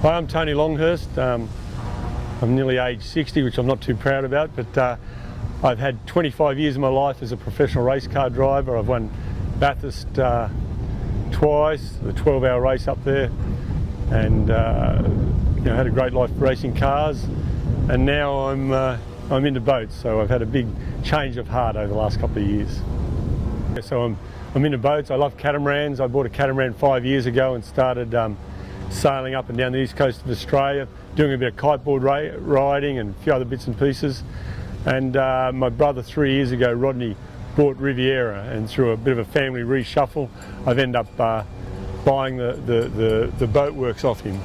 Hi, I'm Tony Longhurst. I'm nearly age 60, which I'm not too proud about, but I've had 25 years of my life as a professional race car driver. I've won Bathurst twice, the 12-hour race up there, and had a great life racing cars. And now I'm into boats, so I've had a big change of heart over the last couple of years. So I'm into boats. I love catamarans. I bought a catamaran 5 years ago and started sailing up and down the east coast of Australia, doing a bit of kiteboard riding and a few other bits and pieces. And my brother 3 years ago, Rodney, bought Riviera, and through a bit of a family reshuffle, I've ended up buying the boat works off him.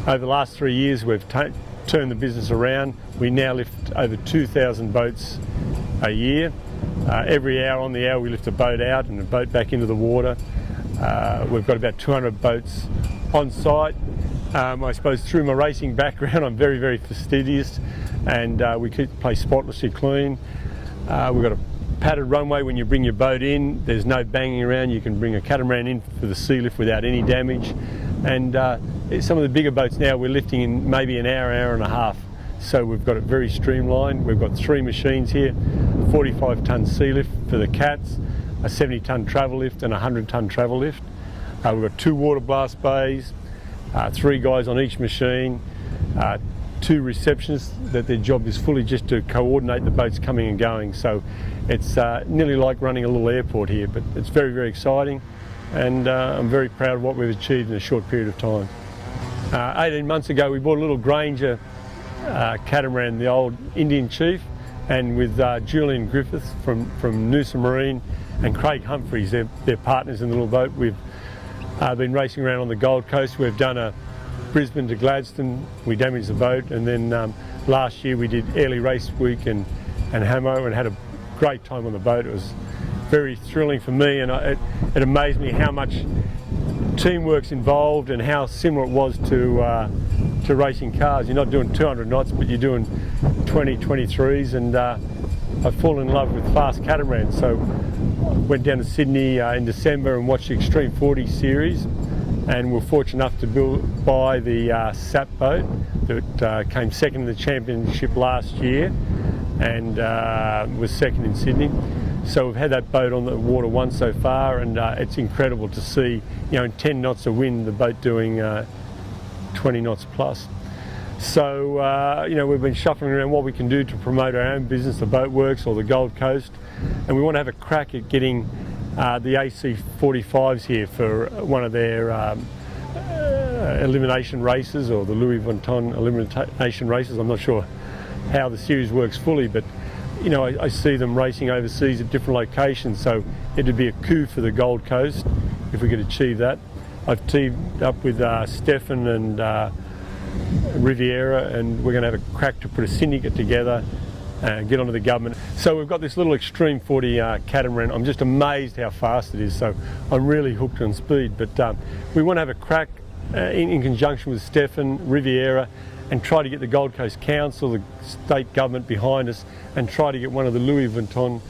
Over the last 3 years, we've turned the business around. We now lift over 2,000 boats a year. Every hour on the hour we lift a boat out and a boat back into the water. We've got about 200 boats on site. I suppose through my racing background I'm very, very fastidious, and we keep the place spotlessly clean. We've got a padded runway when you bring your boat in. There's no banging around. You can bring a catamaran in for the sea lift without any damage. And some of the bigger boats now we're lifting in maybe an hour, hour and a half. So we've got it very streamlined. We've got 3 machines here, a 45-tonne sea lift for the cats, a 70-tonne travel lift and a 100-tonne travel lift. We've got 2 water blast bays, 3 guys on each machine, 2 receptionists that their job is fully just to coordinate the boats coming and going. So it's nearly like running a little airport here, but it's very, very exciting, and I'm very proud of what we've achieved in a short period of time. 18 months ago we bought a little Granger catamaran, the old Indian Chief, and with Julian Griffiths from Noosa Marine and Craig Humphreys, they're partners in the little boat. We've been racing around on the Gold Coast. We've done a Brisbane to Gladstone. We damaged the boat, and then last year we did Airlie Race Week and Hamo, and had a great time on the boat. It was very thrilling for me, and it amazed me how much teamwork's involved and how similar it was to racing cars. You're not doing 200 knots, but you're doing 20, 23s, and I've fallen in love with fast catamarans. So went down to Sydney in December and watched the Extreme 40 series, and we're fortunate enough to buy the SAP boat that came second in the championship last year and was second in Sydney. So we've had that boat on the water once so far, and it's incredible to see, in 10 knots of wind, the boat doing 20 knots plus. So we've been shuffling around what we can do to promote our own business, the Boat Works or the Gold Coast, and we want to have a crack at getting the AC45s here for one of their elimination races, or the Louis Vuitton elimination races. I'm not sure how the series works fully, but I see them racing overseas at different locations, so it'd be a coup for the Gold Coast if we could achieve that. I've teamed up with Stefan and Riviera, and we're going to have a crack to put a syndicate together and get onto the government. So we've got this little Extreme 40 catamaran. I'm just amazed how fast it is, so I'm really hooked on speed. But we want to have a crack in conjunction with Stefan, Riviera, and try to get the Gold Coast Council, the state government behind us, and try to get one of the Louis Vuitton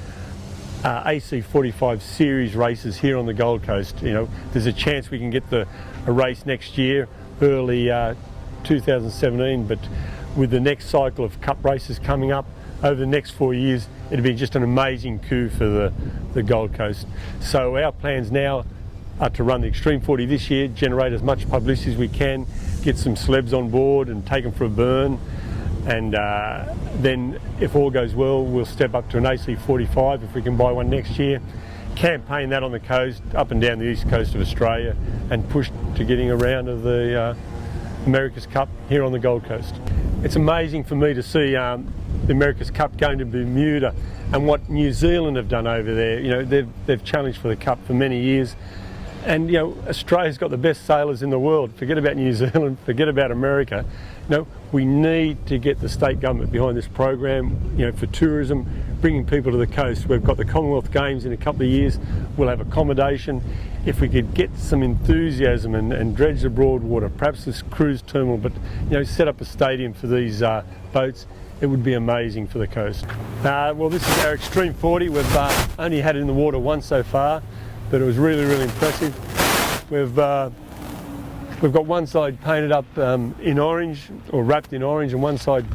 AC45 series races here on the Gold Coast. There's a chance we can get a race next year, early 2017, but with the next cycle of cup races coming up over the next 4 years, it'd be just an amazing coup for the Gold Coast. So our plans now are to run the Extreme 40 this year, generate as much publicity as we can, get some celebs on board and take them for a burn, and then if all goes well, we'll step up to an AC45 if we can buy one next year, campaign that on the coast, up and down the east coast of Australia, and push to getting a round of the America's Cup here on the Gold Coast. It's amazing for me to see the America's Cup going to Bermuda, and what New Zealand have done over there. They've challenged for the Cup for many years, and Australia's got the best sailors in the world. Forget about New Zealand, forget about America. We need to get the state government behind this program, for tourism, bringing people to the coast. We've got the Commonwealth Games in a couple of years. We'll have accommodation. If we could get some enthusiasm and dredge the Broadwater, perhaps this cruise terminal, but set up a stadium for these boats, it would be amazing for the coast. Well, this is our Extreme 40. We've only had it in the water once so far, but it was really, really impressive. We've We've got one side painted up in orange, or wrapped in orange, and one side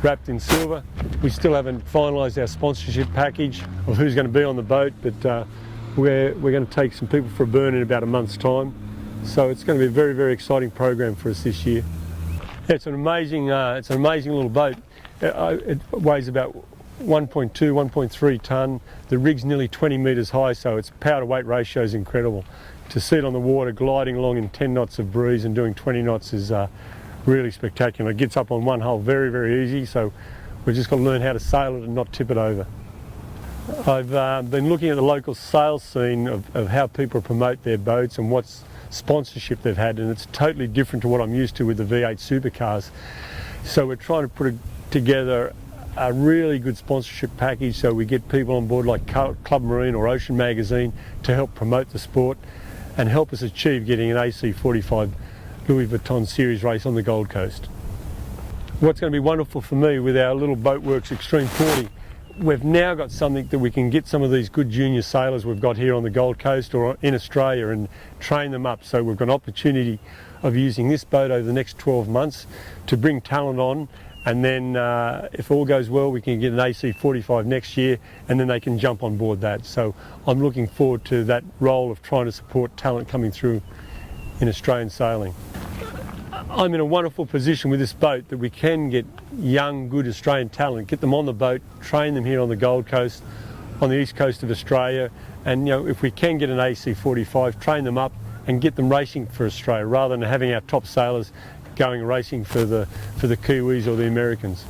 wrapped in silver. We still haven't finalised our sponsorship package of who's going to be on the boat, but we're going to take some people for a burn in about a month's time. So it's going to be a very, very exciting program for us this year. It's an amazing little boat. It weighs about 1.2, 1.3 tonne. The rig's nearly 20 metres high, so its power to weight ratio is incredible. To see it on the water gliding along in 10 knots of breeze and doing 20 knots is really spectacular. It gets up on one hull very, very easy, so we've just got to learn how to sail it and not tip it over. I've been looking at the local sales scene of how people promote their boats and what sponsorship they've had, and it's totally different to what I'm used to with the V8 supercars. So we're trying to put together a really good sponsorship package so we get people on board like Club Marine or Ocean Magazine to help promote the sport and help us achieve getting an AC45 Louis Vuitton series race on the Gold Coast. What's going to be wonderful for me with our little Boatworks Extreme 40, we've now got something that we can get some of these good junior sailors we've got here on the Gold Coast or in Australia and train them up. So we've got an opportunity of using this boat over the next 12 months to bring talent on, and then if all goes well we can get an AC45 next year and then they can jump on board that. So I'm looking forward to that role of trying to support talent coming through in Australian sailing. I'm in a wonderful position with this boat that we can get young, good Australian talent, get them on the boat, train them here on the Gold Coast, on the east coast of Australia, and if we can get an AC45, train them up and get them racing for Australia rather than having our top sailors going racing for the Kiwis or the Americans.